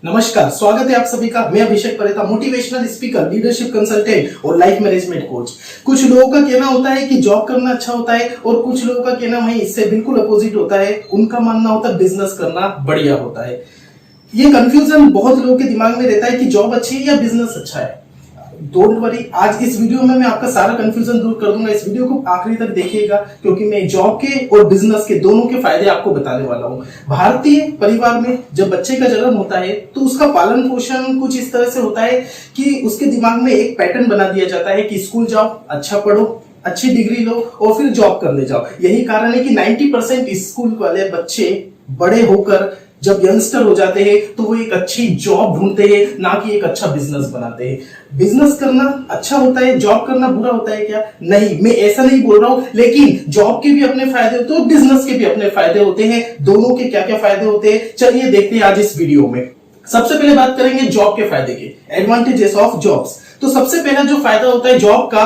नमस्कार, स्वागत है आप सभी का। मैं अभिषेक परेता, मोटिवेशनल स्पीकर, लीडरशिप कंसल्टेंट और लाइफ मैनेजमेंट कोच। कुछ लोगों का कहना होता है कि जॉब करना अच्छा होता है और कुछ लोगों का कहना वही इससे बिल्कुल अपोजिट होता है। उनका मानना होता है बिजनेस करना बढ़िया होता है। ये कंफ्यूजन बहुत लोगों के दिमाग में रहता है कि जॉब अच्छी है या बिजनेस अच्छा है। डोंट वरी, आज इस वीडियो में मैं आपका सारा कंफ्यूजन दूर कर दूंगा। इस वीडियो को आखिरी तक देखिएगा क्योंकि मैं जॉब के और बिजनेस के दोनों के फायदे आपको बताने वाला हूं। भारतीय परिवार में जब बच्चे का जन्म होता है तो उसका पालन पोषण कुछ इस तरह से होता है कि उसके दिमाग में एक पैटर्न बना दिया जाता है कि स्कूल जाओ, अच्छा पढ़ो, अच्छी डिग्री लो और फिर जॉब करने जाओ। यही कारण है कि 90% स्कूल वाले बच्चे बड़े होकर जब यंगस्टर हो जाते हैं तो वो एक अच्छी जॉब ढूंढते हैं, ना कि एक अच्छा बिजनेस बनाते हैं। बिजनेस करना अच्छा होता है, जॉब करना बुरा होता है क्या? नहीं, मैं ऐसा नहीं बोल रहा हूं, लेकिन जॉब के भी अपने फायदे होते हैं, बिजनेस के भी अपने फायदे होते हैं। दोनों के क्या क्या फायदे होते हैं, चलिए देखते हैं आज इस वीडियो में। सबसे पहले बात करेंगे जॉब के फायदे के, एडवांटेजेस ऑफ जॉब्स। तो सबसे पहला जो फायदा होता है जॉब का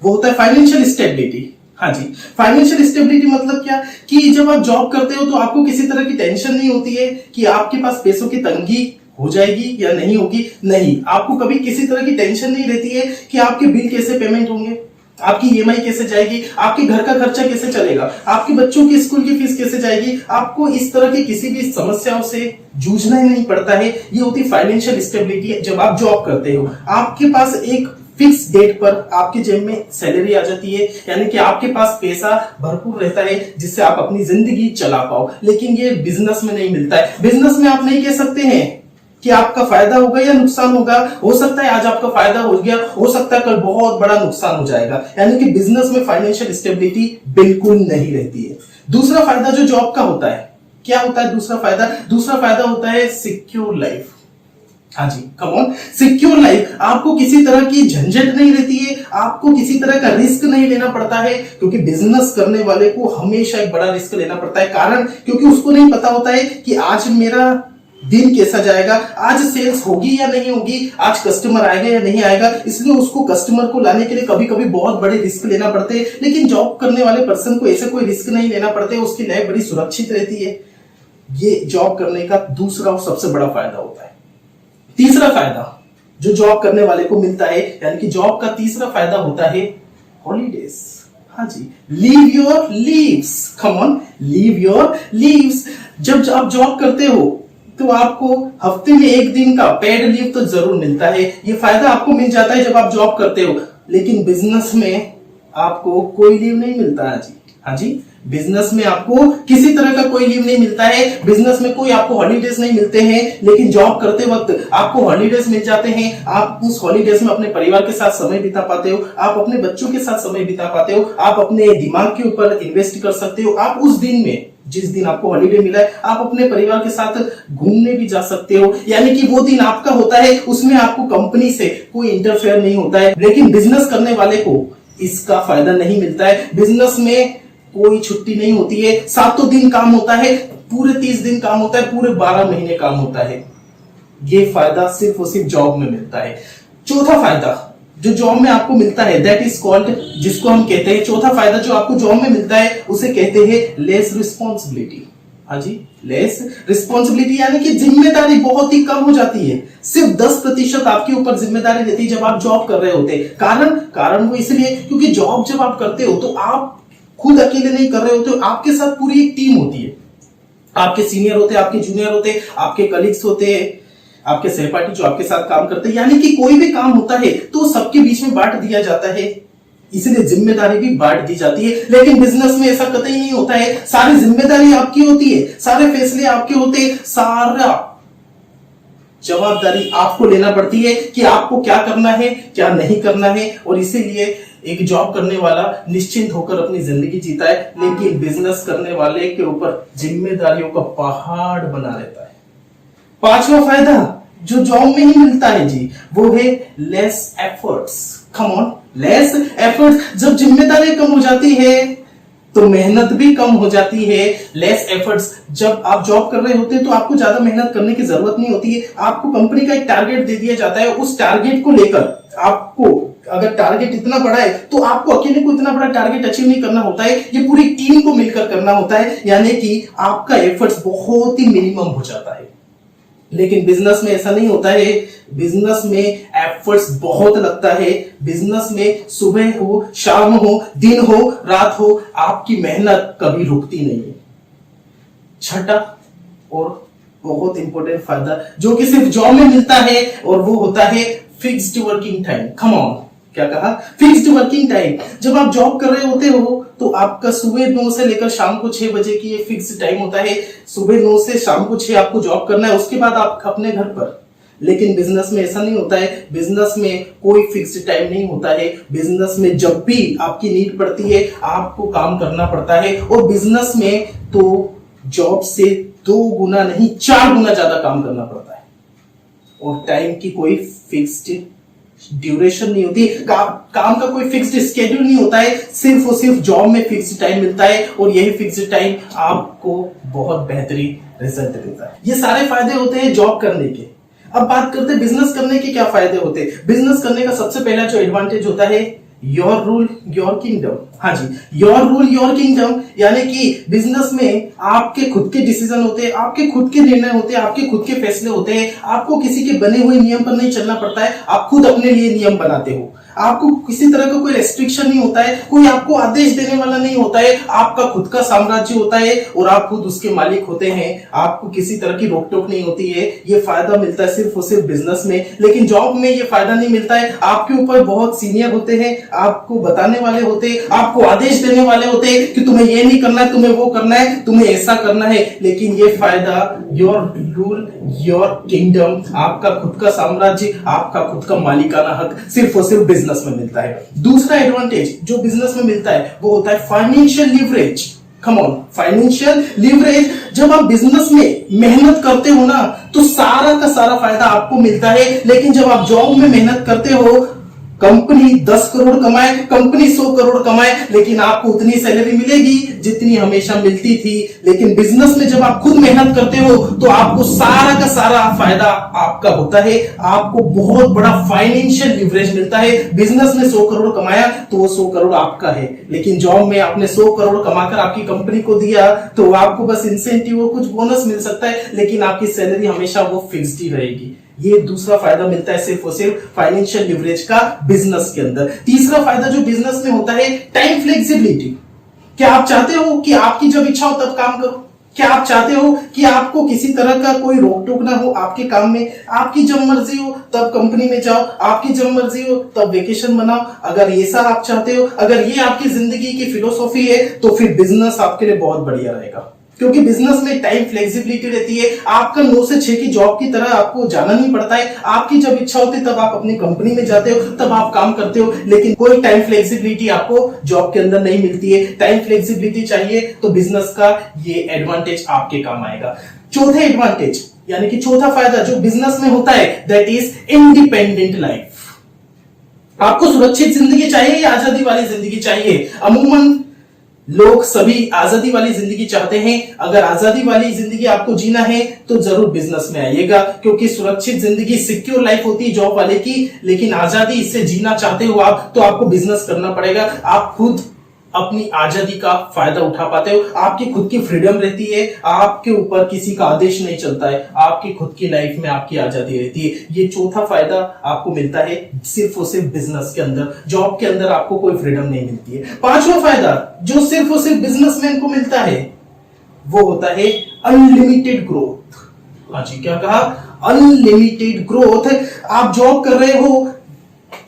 वो होता है फाइनेंशियल स्टेबिलिटी। हाँ जी, फाइनेंशियल स्टेबिलिटी मतलब क्या कि जब आप जॉब करते हो तो आपको किसी तरह की टेंशन नहीं होती है कि आपके पास पैसों की तंगी हो जाएगी या नहीं होगी। नहीं, आपको कभी किसी तरह की टेंशन नहीं रहती है कि आपके बिल कैसे पेमेंट होंगे, आपकी ईएमआई कैसे जाएगी, आपके घर का खर्चा कैसे चलेगा, आपके बच्चों की स्कूल की फीस कैसे जाएगी। आपको इस तरह की किसी भी समस्याओं से जूझना ही नहीं पड़ता है। ये होती फाइनेंशियल स्टेबिलिटी। जब आप जॉब करते हो आपके पास एक फिक्स डेट पर आपके जेब में सैलरी आ जाती है, यानी कि आपके पास पैसा भरपूर रहता है जिससे आप अपनी जिंदगी चला पाओ। लेकिन ये बिजनेस में नहीं मिलता है। बिजनेस में आप नहीं कह सकते हैं कि आपका फायदा होगा या नुकसान होगा। हो सकता है आज आपका फायदा हो गया, हो सकता है कल बहुत बड़ा नुकसान हो जाएगा। यानी कि बिजनेस में फाइनेंशियल स्टेबिलिटी बिल्कुल नहीं रहती है। दूसरा फायदा जो जॉब का होता है, क्या होता है दूसरा फायदा? दूसरा फायदा होता है सिक्योर लाइफ। हाँ जी, कम ऑन, सिक्योर लाइफ। आपको किसी तरह की झंझट नहीं रहती है, आपको किसी तरह का रिस्क नहीं लेना पड़ता है, क्योंकि बिजनेस करने वाले को हमेशा एक बड़ा रिस्क लेना पड़ता है। कारण क्योंकि उसको नहीं पता होता है कि आज मेरा दिन कैसा जाएगा, आज सेल्स होगी या नहीं होगी, आज कस्टमर आएगा या नहीं आएगा। इसलिए उसको कस्टमर को लाने के लिए कभी कभी बहुत बड़े रिस्क लेना पड़ते हैं। लेकिन जॉब करने वाले पर्सन को ऐसे कोई रिस्क नहीं लेना पड़ते, उसकी लाइफ बड़ी सुरक्षित रहती है। ये जॉब करने का दूसरा और सबसे बड़ा फायदा होता है। तीसरा फायदा जो जॉब करने वाले को मिलता है, यानी कि जॉब का तीसरा फायदा होता है हॉलीडेज। हाँ जी, leave your leaves. Come on, leave your leaves. जब आप जॉब करते हो तो आपको हफ्ते में एक दिन का पेड लीव तो जरूर मिलता है। ये फायदा आपको मिल जाता है जब आप जॉब करते हो। लेकिन बिजनेस में आपको कोई लीव नहीं मिलता है जी। हाँ जी, बिजनेस में आपको किसी तरह का कोई लीव नहीं मिलता है। बिजनेस में कोई आपको हॉलीडेज नहीं मिलते हैं। लेकिन जॉब करते वक्त आपको हॉलीडेज मिल जाते हैं। आप उस हॉलीडेज में अपने परिवार के साथ समय बिता पाते हो, आप अपने बच्चों के साथ समय बिता पाते हो, आप अपने दिमाग के ऊपर इन्वेस्ट कर सकते हो। आप उस दिन में, जिस दिन आपको हॉलीडे मिला है, आप अपने परिवार के साथ घूमने भी जा सकते हो। यानी कि वो दिन आपका होता है, उसमें आपको कंपनी से कोई इंटरफेयर नहीं होता है। लेकिन बिजनेस करने वाले को इसका फायदा नहीं मिलता है। बिजनेस में कोई छुट्टी नहीं होती है, 7 दिन काम होता है, पूरे 30 दिन काम होता है, पूरे 12 महीने काम होता है। ये फायदा सिर्फ और सिर्फ जॉब में मिलता है। चौथा फायदा जो जॉब में आपको मिलता है, दैट इज कॉल्ड, जिसको हम कहते हैं, चौथा फायदा जो आपको जॉब में मिलता है उसे कहते हैं लेस रिस्पॉन्सिबिलिटी। हाँ जी, लेस रिस्पॉन्सिबिलिटी, यानी कि जिम्मेदारी बहुत ही कम हो जाती है। सिर्फ 10% आपके ऊपर जिम्मेदारी रहती है जब आप जॉब कर रहे होते हैं। कारण वो इसलिए क्योंकि जॉब जब आप करते हो तो आप खुद अकेले नहीं कर रहे होते हो, आपके साथ पूरी एक टीम होती है। आपके सीनियर होते हैं, आपके जूनियर होते हैं, आपके कलीग्स होते हैं, आपके सहपाठी जो आपके साथ काम करते हैं। यानी कि कोई भी काम होता है तो सबके बीच में बांट दिया जाता है, इसलिए जिम्मेदारी भी बांट दी जाती है। लेकिन बिजनेस में ऐसा कतई नहीं होता है। सारी जिम्मेदारी आपकी होती है, सारे फैसले आपके होते हैं, सारा जवाबदारी आपको लेना पड़ती है कि आपको क्या करना है, क्या नहीं करना है। और इसीलिए एक जॉब करने वाला निश्चिंत होकर अपनी जिंदगी जीता है। लेकिन बिजनेस करने वाले के ऊपर जिम्मेदारियों का पहाड़ बना रहता है। पांचवा फायदा जो जॉब में ही मिलता है जी, वो है less efforts. Come on, less efforts. जब जिम्मेदारी कम हो जाती है तो मेहनत भी कम हो जाती है। लेस एफर्ट्स, जब आप जॉब कर रहे होते हैं तो आपको ज्यादा मेहनत करने की जरूरत नहीं होती है। आपको कंपनी का एक टारगेट दे दिया जाता है, उस टारगेट को लेकर आपको, अगर टारगेट इतना बड़ा है तो आपको अकेले को इतना बड़ा टारगेट अचीव नहीं करना होता है, ये पूरी टीम को मिलकर करना होता है। यानी कि आपका एफर्ट्स बहुत ही मिनिमम हो जाता है। लेकिन बिजनेस में ऐसा नहीं होता है। बिजनेस में एफर्ट्स बहुत लगता है। बिजनेस में सुबह हो, शाम हो, दिन हो, रात हो, आपकी मेहनत कभी रुकती नहीं है। छठा और बहुत इंपॉर्टेंट फायदा जो कि सिर्फ जॉब में मिलता है, और वो होता है fixed working time. Come on, क्या कहा? Fixed working time. जब आप जॉब कर रहे होते हो तो आपका सुबह 9 से लेकर शाम को 6 बजे की ये फिक्स टाइम होता है। सुबह 9 से शाम को 6 आपको जॉब करना है, उसके बाद आप अपने घर पर। लेकिन बिजनेस में ऐसा नहीं होता है। बिजनेस में कोई फिक्स्ड टाइम नहीं होता है। बिजनेस में जब भी आपकी नीड पड़ती है आपको काम करना पड़ता है, और बिजनेस में तो जॉब से 2 गुना नहीं 4 गुना ज्यादा काम करना पड़ता है, और टाइम की कोई फिक्स्ड ड्यूरेशन नहीं होती। काम का कोई फिक्स्ड स्केड्यूल नहीं होता है। सिर्फ और सिर्फ जॉब में फिक्स्ड टाइम मिलता है, और यही फिक्स्ड टाइम आपको बहुत बेहतरीन रिजल्ट देता है। ये सारे फायदे होते हैं जॉब करने के। अब बात करते हैं बिजनेस करने के क्या फायदे होते हैं। बिजनेस करने का सबसे पहला जो एडवांटेज होता है, योर रूल योर किंगडम। हाँ जी, योर रूल योर किंगडम, यानी कि बिजनेस में आपके खुद के डिसीजन होते हैं, आपके खुद के निर्णय होते हैं, आपके खुद के फैसले होते हैं। आपको किसी के बने हुए नियम पर नहीं चलना पड़ता है, आप खुद अपने लिए नियम बनाते हो। आपको किसी तरह का कोई रेस्ट्रिक्शन नहीं होता है, कोई आपको आदेश देने वाला नहीं होता है। आपका खुद का साम्राज्य होता है और आप खुद उसके मालिक होते हैं। आपको किसी तरह की रोक टोक नहीं होती है। ये फायदा मिलता है सिर्फ और सिर्फ बिजनेस में, लेकिन जॉब में ये फायदा नहीं मिलता है। आपके ऊपर बहुत सीनियर होते हैं, आपको बताने वाले होते हैं, आपको आदेश देने वाले होते हैं कि तुम्हें ये नहीं करना है, तुम्हें वो करना है, तुम्हें ऐसा करना है। लेकिन ये फायदा योर रूल योर किंगडम, आपका खुद का साम्राज्य, आपका खुद का मालिकाना हक सिर्फ और सिर्फ बिजनेस में मिलता है। दूसरा एडवांटेज जो बिजनेस में मिलता है वो होता है financial leverage. Come on, financial leverage. जब आप बिजनेस में मेहनत करते हो ना तो सारा का सारा फायदा आपको मिलता है, लेकिन जब आप जॉब में मेहनत करते हो, कंपनी 10 करोड़ कमाए, कंपनी 100 करोड़ कमाए, लेकिन आपको उतनी सैलरी मिलेगी जितनी हमेशा मिलती थी। लेकिन बिजनेस में जब आप खुद मेहनत करते हो तो आपको सारा का सारा फायदा आपका होता है। आपको बहुत बड़ा फाइनेंशियल लिवरेज मिलता है। बिजनेस में 100 करोड़ कमाया तो वो 100 करोड़ आपका है, लेकिन जॉब में आपने 100 करोड़ कमाकर आपकी कंपनी को दिया तो आपको बस इंसेंटिव और कुछ बोनस मिल सकता है, लेकिन आपकी सैलरी हमेशा वो फिक्स्ड ही रहेगी। ये दूसरा फायदा मिलता है सिर्फ और सिर्फ फाइनेंशियल लिवरेज का बिजनेस के अंदर। तीसरा फायदा जो बिजनेस में होता है, टाइम फ्लेक्सिबिलिटी। क्या आप चाहते हो कि आपकी जब इच्छा हो तब काम करो? क्या आप चाहते हो कि आपको किसी तरह का कोई रोक टोक ना हो आपके काम में? आपकी जब मर्जी हो तब कंपनी में जाओ, आपकी जब मर्जी हो तब वेकेशन मनाओ। अगर ये सब आप चाहते हो, अगर ये आपकी जिंदगी की फिलोसॉफी है, तो फिर बिजनेस आपके लिए बहुत बढ़िया रहेगा, क्योंकि बिजनेस में टाइम फ्लेक्सिबिलिटी रहती है। आपका 9 से 6 की जॉब की तरह आपको जाना नहीं पड़ता है। आपकी जब इच्छा होती है तब आप अपनी कंपनी में जाते हो, तब आप काम करते हो, लेकिन कोई टाइम फ्लेक्सिबिलिटी आपको जॉब के अंदर नहीं मिलती है। टाइम फ्लेक्सिबिलिटी चाहिए तो बिजनेस का ये एडवांटेज आपके काम आएगा। चौथे एडवांटेज यानी कि चौथा फायदा जो बिजनेस में होता है, दैट इज इंडिपेंडेंट लाइफ। आपको सुरक्षित जिंदगी चाहिए या आजादी वाली जिंदगी चाहिए? अमूमन लोग सभी आजादी वाली जिंदगी चाहते हैं। अगर आजादी वाली जिंदगी आपको जीना है तो जरूर बिजनेस में आइएगा, क्योंकि सुरक्षित जिंदगी सिक्योर लाइफ होती है जॉब वाले की, लेकिन आजादी इससे जीना चाहते हो आप तो आपको बिजनेस करना पड़ेगा। आप खुद अपनी आजादी का फायदा उठा पाते हो, आपकी खुद की फ्रीडम रहती है, आपके ऊपर किसी का आदेश नहीं चलता है, आपकी खुद की लाइफ में आपकी आजादी रहती है। ये चौथा फायदा आपको मिलता है सिर्फ और सिर्फ बिजनेस के अंदर। जॉब के अंदर आपको कोई फ्रीडम नहीं मिलती है। पांचवा फायदा जो सिर्फ और सिर्फ बिजनेसमैन को मिलता है वो होता है अनलिमिटेड ग्रोथ। हाँ जी, क्या कहा? Unlimited growth. आप जॉब कर रहे हो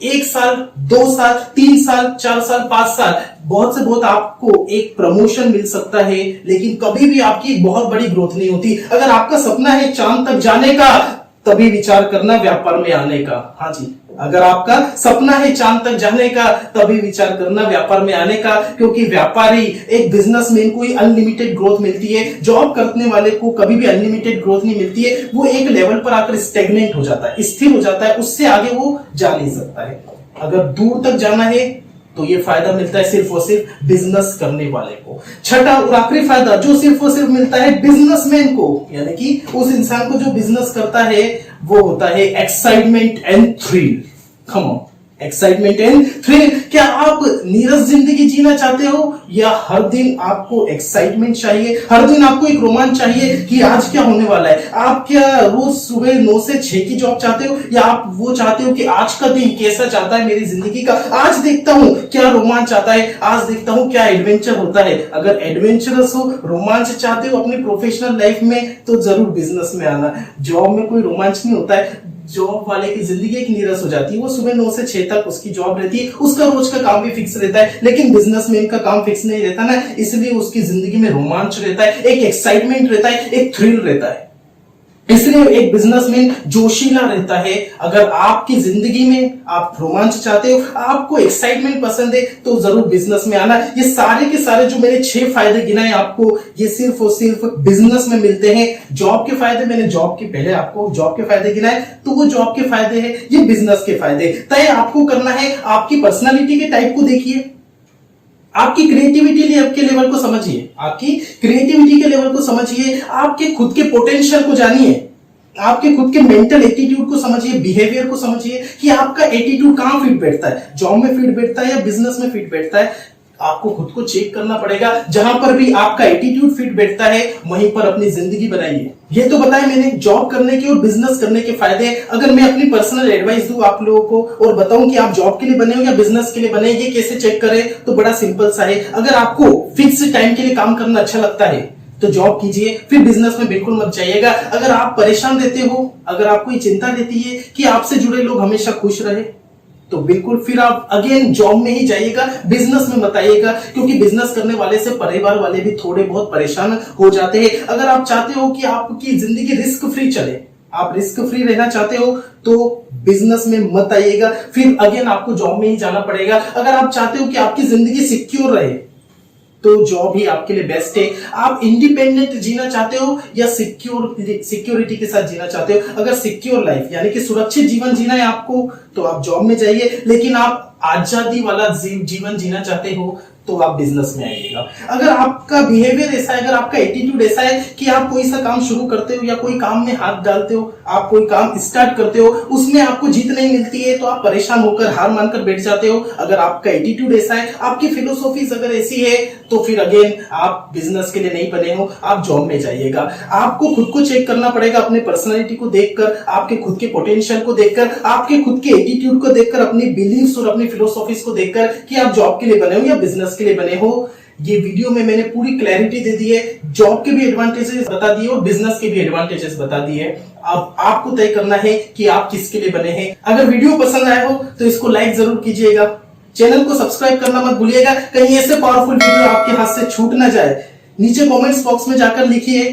1 साल, 2 साल, 3 साल, 4 साल, 5 साल, बहुत से बहुत आपको एक प्रमोशन मिल सकता है, लेकिन कभी भी आपकी बहुत बड़ी ग्रोथ नहीं होती। अगर आपका सपना है चांद तक जाने का, तभी विचार करना व्यापार में आने का। हाँ जी, अगर आपका सपना है चांद तक जाने का, तभी विचार करना व्यापार में आने का, क्योंकि व्यापारी एक बिजनेसमैन को ही अनलिमिटेड ग्रोथ मिलती है। जॉब करने वाले को कभी भी अनलिमिटेड ग्रोथ नहीं मिलती है। वो एक लेवल पर आकर स्टेगनेंट हो जाता है, स्थिर हो जाता है, उससे आगे वो जा नहीं सकता है। अगर दूर तक जाना है तो ये फायदा मिलता है सिर्फ और सिर्फ बिजनेस करने वाले को। छठा और आखिरी फायदा जो सिर्फ और सिर्फ मिलता है बिजनेसमैन को, यानी कि उस इंसान को जो बिजनेस करता है, वो होता है excitement and thrill. Come on, excitement and thrill. क्या आप नीरस जिंदगी जीना चाहते हो या हर दिन आपको एक्साइटमेंट चाहिए, हर दिन आपको एक रोमांच चाहिए कि आज क्या होने वाला है? आप क्या रोज सुबह 9 से 6 की जॉब चाहते हो या आप वो चाहते हो कि आज का दिन कैसा चाहता है मेरी जिंदगी का, आज देखता हूं क्या रोमांच आता है, आज देखता हूं क्या एडवेंचर होता है। अगर एडवेंचरस हो, रोमांच चाहते हो अपनी प्रोफेशनल लाइफ में तो जरूर बिजनेस में आना। जॉब में कोई रोमांच नहीं होता है। जॉब वाले की जिंदगी एक नीरस हो जाती है। वो सुबह 9 से 6 तक उसकी जॉब रहती है, उसका रोज का काम भी फिक्स रहता है, लेकिन बिजनेसमैन का काम फिक्स नहीं रहता ना, इसलिए उसकी जिंदगी में रोमांच रहता है, एक एक्साइटमेंट रहता है, एक थ्रिल रहता है। इसलिए एक बिजनेसमैन जोशीला रहता है। अगर आपकी जिंदगी में आप रोमांच चाहते हो, आपको एक्साइटमेंट पसंद है, तो जरूर बिजनेस में आना। ये सारे के सारे जो मैंने 6 फायदे गिनाए आपको, ये सिर्फ और सिर्फ बिजनेस में मिलते हैं। जॉब के फायदे मैंने जॉब के पहले आपको जॉब के फायदे गिनाए, तो वो जॉब के फायदे हैं, ये बिजनेस के फायदे। तय आपको करना है, आपकी पर्सनालिटी के टाइप को देखिए, आपकी क्रिएटिविटी के लेवल को समझिए, आपकी क्रिएटिविटी के लेवल को समझिए, आपके खुद के पोटेंशियल को जानिए, आपके खुद के मेंटल एटीट्यूड को समझिए, बिहेवियर को समझिए कि आपका एटीट्यूड कहां फिट बैठता है, जॉब में फिट बैठता है या बिजनेस में फिट बैठता है। आपको खुद को चेक करना पड़ेगा। जहां पर भी आपका एटीट्यूड फिट बैठता है वहीं पर अपनी जिंदगी बनाइए। ये तो बताया मैंने जॉब करने के और बिजनेस करने के फायदे। अगर मैं अपनी पर्सनल एडवाइस दूं आप लोगों को और बताऊं कि आप जॉब के लिए बने हो या बिजनेस के लिए बने, ये कैसे चेक करें, तो बड़ा सिंपल सा है। अगर आपको फिक्स टाइम के लिए काम करना अच्छा लगता है तो जॉब कीजिए, फिर बिजनेस में बिल्कुल मत जाइएगा। अगर आप परेशान रहते हो, अगर आपको ये चिंता रहती है कि आपसे जुड़े लोग हमेशा खुश रहे, तो बिल्कुल फिर आप अगेन जॉब में ही जाइएगा, बिजनेस में मत आइएगा, क्योंकि बिजनेस करने वाले से परिवार वाले भी थोड़े बहुत परेशान हो जाते हैं। अगर आप चाहते हो कि आपकी जिंदगी रिस्क फ्री चले, आप रिस्क फ्री रहना चाहते हो, तो बिजनेस में मत आइएगा, फिर अगेन आपको जॉब में ही जाना पड़ेगा। अगर आप चाहते हो कि आपकी जिंदगी सिक्योर रहे, तो जॉब ही आपके लिए बेस्ट है। आप इंडिपेंडेंट जीना चाहते हो या सिक्योरिटी के साथ जीना चाहते हो? अगर सिक्योर लाइफ यानी कि सुरक्षित जीवन जीना है आपको, तो आप जॉब में जाइए। लेकिन आप आजादी वाला जीवन जीना चाहते हो तो आप बिजनेस में आइएगा। अगर आपका बिहेवियर ऐसा है, अगर आपका एटीट्यूड ऐसा है कि आप कोई सा काम शुरू करते हो या कोई काम में हाथ डालते हो, आप कोई काम स्टार्ट करते हो, उसमें आपको जीत नहीं मिलती है, तो आप परेशान होकर हार मानकर बैठ जाते हो। अगर आपका एटीट्यूड ऐसा है, आपकी फिलोसॉफी अगर ऐसी है, तो फिर अगेन आप बिजनेस के लिए नहीं बने हो, आप जॉब में जाइएगा। आपको खुद को चेक करना पड़ेगा, अपने पर्सनालिटी को देखकर, आपके खुद के पोटेंशियल को देखकर, आपके खुद के एटीट्यूड को देखकर, अपनी बिलीव्स और अपनी फिलोसॉफीज को देखकर कि आप जॉब के लिए बने हो या बिजनेस के लिए बने हो। ये वीडियो में मैंने पूरी क्लैरिटी दे दी है, जॉब के भी एडवांटेजेस बता दिए और बिजनेस के भी एडवांटेजेस बता दिए। अब आपको तय करना है कि आप किसके लिए बने हैं। अगर वीडियो पसंद आया हो तो इसको लाइक जरूर कीजिएगा, चैनल को सब्सक्राइब करना मत भूलिएगा, कहीं ऐसे पावरफुल वीडियो आपके हाथ से छूट ना जाए। नीचे कमेंट्स बॉक्स में जाकर लिखिए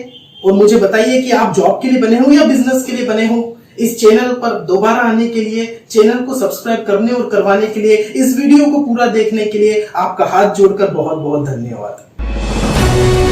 और मुझे बताइए कि आप जॉब के लिए बने हो या बिजनेस के लिए बने हो। इस चैनल पर दोबारा आने के लिए, चैनल को सब्सक्राइब करने और करवाने के लिए, इस वीडियो को पूरा देखने के लिए आपका हाथ जोड़कर बहुत बहुत धन्यवाद।